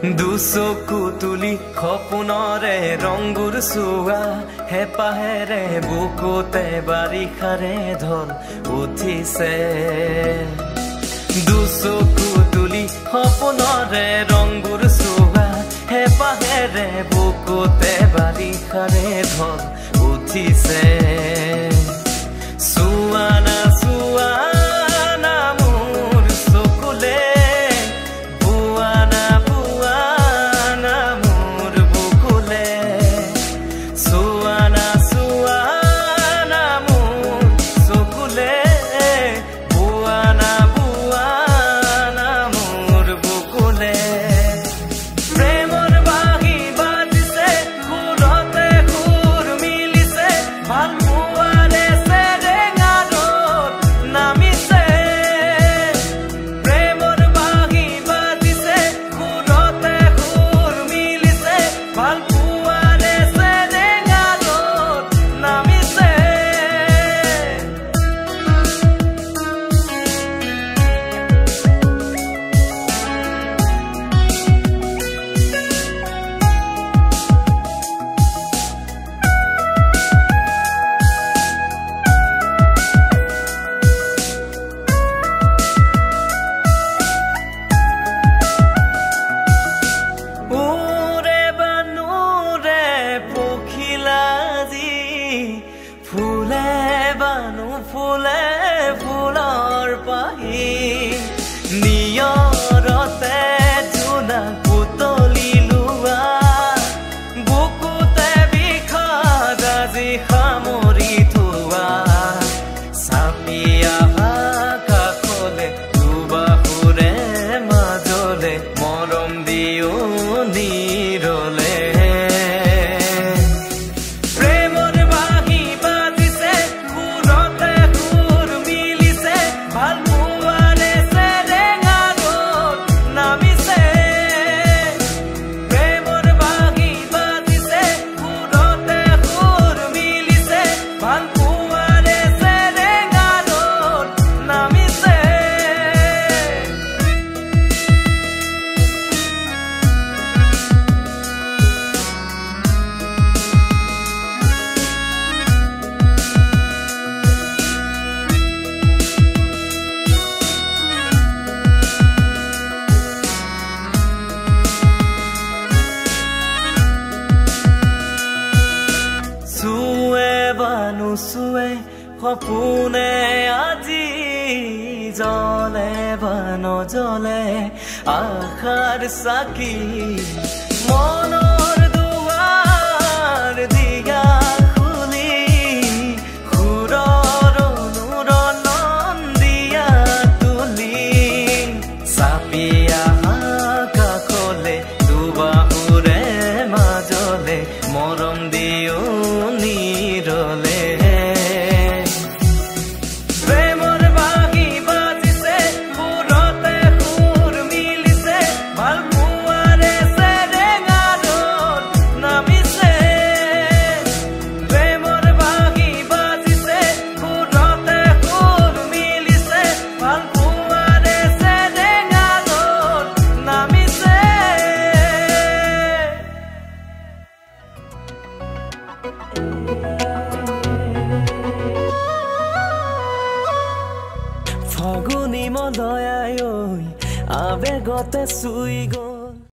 দুচকু তুলি সপোনৰে ৰংগুৰ চোৱা হেপাহেৰে বুকুতে বাৰিষাৰে ঢল উঠিছে দুচকু তুলি সপোনৰে ৰংগুৰ চোৱা হেপাহেৰে বুকুতে বাৰিষাৰে ঢল উঠিছে সুৱানা সুৱানা মোৰ চকুলে বুৱানা বুৱানা মোৰ বুকুলে সুৱানা সুৱানা মোৰ চকুলে বুৱানা বুৱানা মোৰ বুকুলে প্ৰেমৰ বাঁহী বাজিছে সুৰতে সুৰ মিলিছে ভাল পোৱাৰে চেৰেঙা ৰ'দ নামিছে প্ৰেমৰ বাঁহী বাজিছে সুৰতে সুৰ মিলিছে ভাল পোৱাৰে চেৰেঙা ৰ'দ নামিছে উৰে বানুৰে পখিলাজি ফুলে বানু ফুলে ফুলৰ পাহি নিয়ৰতে জোনাক পুতলি লোৱা বুকুতে বিষাদ আজি সামৰি থোৱা চাপিয়া কাষলে দুবাহুৰে মাজলে মৰম দিও নিৰলে প্ৰেমৰ বাঁহী বাজিছে সুৰতে সুৰ মিলিছে ভাল পোৱাৰে চেৰেঙা ৰ'দ নামিছে প্ৰেমৰ বাঁহী বাজিছে সুৰতে সুৰ মিলিছে ভাল পোৱাৰে চেৰেঙা ৰ'দ নামিছে চুৱে বানু চুৱে সপোনে আজি জ্বলে বা নজ্বলে আশাৰ চাকি মনৰ দুৱাৰ দিয়া খুলি সুৰৰ অনুৰণন দিয়া তুলি চাপিয়া কাষলে দুবাহুৰে মাজলে মৰম দিও নিৰলে প্ৰেমৰ বাঁহী বাজিছে সুৰতে সুৰ মিলিছে ভাল পোৱাৰে চেৰেঙা ৰ'দ নামিছে প্ৰেমৰ বাঁহী বাজিছে সুৰতে সুৰ মিলিছে ভাল পোৱাৰে চেৰেঙা ৰ'দ নামিছে ফাগুনি মলয়াই ঐ আবেগতে চুই গ'ল